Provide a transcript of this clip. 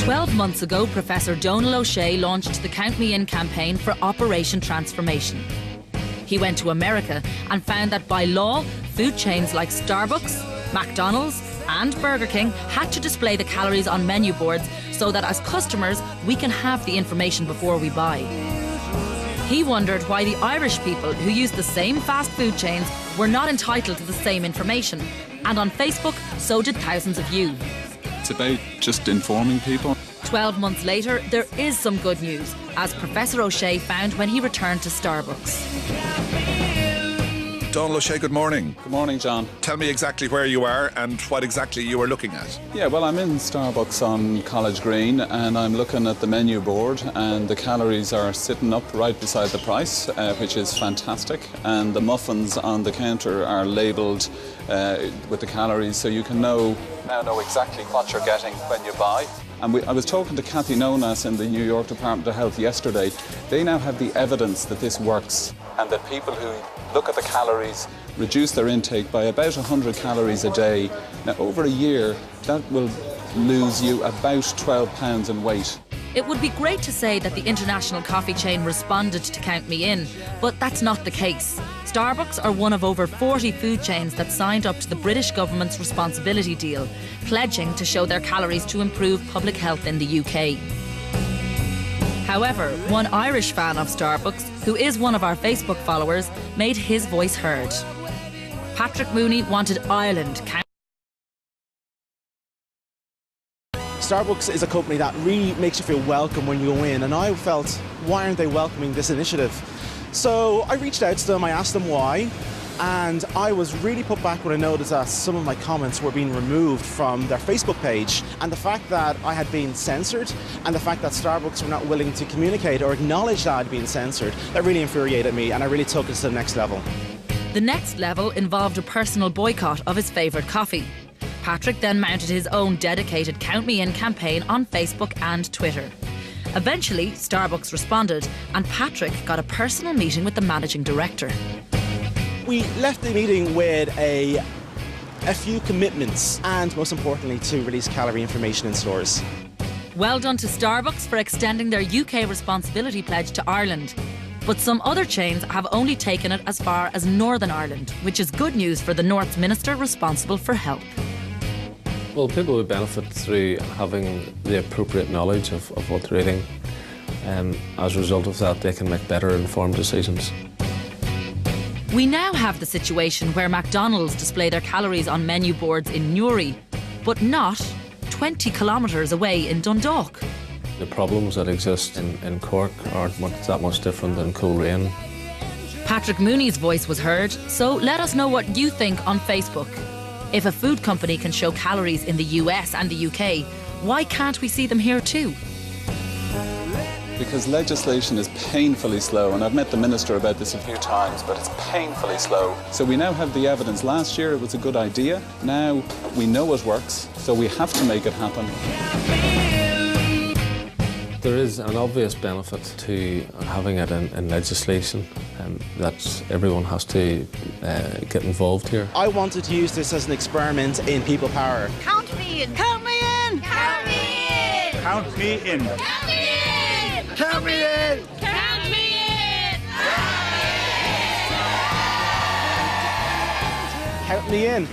12 months ago, Professor Donal O'Shea launched the Count Me In campaign for Operation Transformation. He went to America and found that by law, food chains like Starbucks, McDonald's and Burger King had to display the calories on menu boards so that as customers, we can have the information before we buy. He wondered why the Irish people who use the same fast food chains were not entitled to the same information. And on Facebook, so did thousands of you. It's about just informing people. 12 months later, there is some good news, as Professor O'Shea found when he returned to Starbucks. Donal O'Shea, good morning. Good morning, John. Tell me exactly where you are and what exactly you were looking at. Yeah, well, I'm in Starbucks on College Green and I'm looking at the menu board, and the calories are sitting up right beside the price, which is fantastic. And the muffins on the counter are labelled with the calories, so you can now know exactly what you're getting when you buy. And I was talking to Kathy Nonas in the New York Department of Health yesterday. They now have the evidence that this works, and that people who look at the calories reduce their intake by about 100 calories a day. Now, over a year, that will lose you about 12 pounds in weight. It would be great to say that the international coffee chain responded to Count Me In, but that's not the case. Starbucks are one of over 40 food chains that signed up to the British government's responsibility deal, pledging to show their calories to improve public health in the UK. However, one Irish fan of Starbucks, who is one of our Facebook followers, made his voice heard. Patrick Mooney wanted Ireland. Starbucks is a company that really makes you feel welcome when you go in, and I felt, why aren't they welcoming this initiative? So I reached out to them, I asked them why, and I was really put back when I noticed that some of my comments were being removed from their Facebook page, and the fact that I had been censored, and the fact that Starbucks were not willing to communicate or acknowledge that I'd been censored, that really infuriated me, and I really took it to the next level. The next level involved a personal boycott of his favourite coffee. Patrick then mounted his own dedicated Count Me In campaign on Facebook and Twitter. Eventually, Starbucks responded, and Patrick got a personal meeting with the managing director. We left the meeting with a few commitments, and most importantly, to release calorie information in stores. Well done to Starbucks for extending their UK responsibility pledge to Ireland. But some other chains have only taken it as far as Northern Ireland, which is good news for the North's minister responsible for health. Well, people would benefit through having the appropriate knowledge of what they're eating. As a result of that, they can make better informed decisions. We now have the situation where McDonald's display their calories on menu boards in Newry, but not 20 kilometres away in Dundalk. The problems that exist in Cork aren't that much different than Coleraine. Patrick Mooney's voice was heard, so let us know what you think on Facebook. If a food company can show calories in the US and the UK, why can't we see them here too? Because legislation is painfully slow, and I've met the minister about this a few times, but it's painfully slow. So we now have the evidence. Last year it was a good idea. Now we know it works, so we have to make it happen. There is an obvious benefit to having it in legislation, that everyone has to get involved here. I wanted to use this as an experiment in people power. Count me in! Count me in! Count me in! Count me in! Count me in! Count me in! Count me in! Count me in!